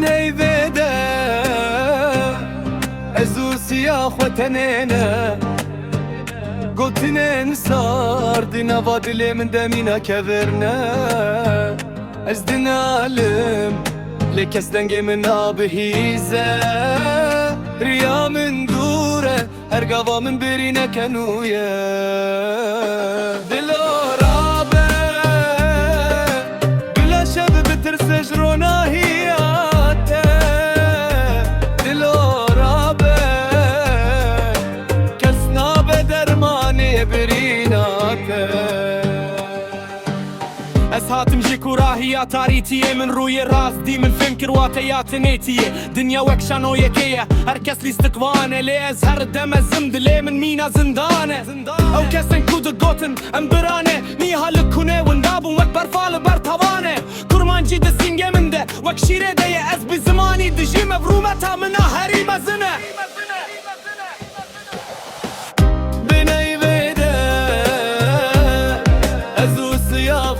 هيفيدا ازو سياخ وتنينا قلتنين صار دينا فاضلي من دمينا كبرنا ازدنا لم لكس دنجي من بهيزة ريا من دوره هرقضا من برينا كانويا دلو رابع بلا شب بترسج روناهياته دلو رابع كسنا بدرماني بريناته از هاتم جي كراهية تاريتية من روي راس دي من فهم كرواتيات نيتية دنيا وكشانو يكية هركس لي استقوانة لي ازهر دم الزمد لي من مينا زندانة او كسن كود قوتن امبرانة نيها لكونه وندابو وكبر فال برطوانة كرمان جي دسينجي من ده وكشيري دي از بزماني دجي مبرومتها منا هريمة زنة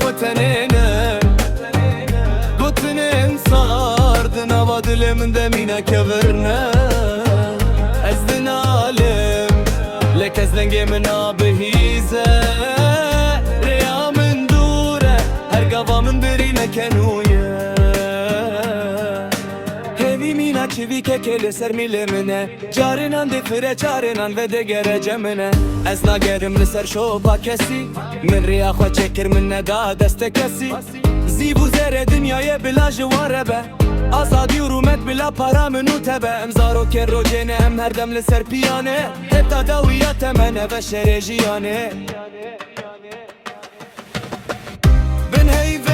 وتنينا قلتنين صار دنا فاضل من دمينا كبرنا ازدنا لم لك ازدنجي منا بهيزة ريا من دوره هرقضا من برينا كانويا هذي مينا چوی که کل سر میلمنه جارنان دی فره چارنان و دگره جمنه از نگرم لسر شوبا کسی من ریا خو چکر من ندا دست کسی زیبو زر دنیای بلا جواره به آزادی و رومت بلا پارا منو تبه امزارو که رو جنه هم هر دم لسر پیانه حتی دویات منه و شر جیانه بن هیوه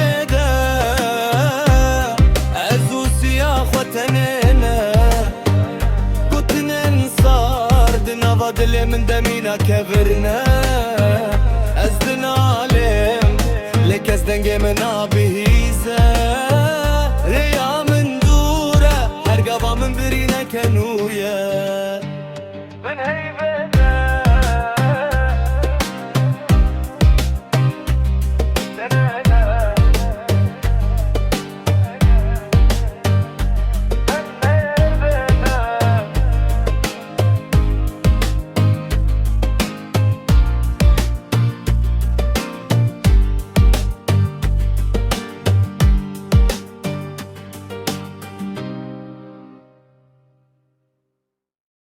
ازو سیاه وتنينا قلتنين صار دنا فاضل من دمينا كبرنا ازدنا لم لك ازدنجي منا بهيزة ريا من دوره هرقضا من برينا كانويا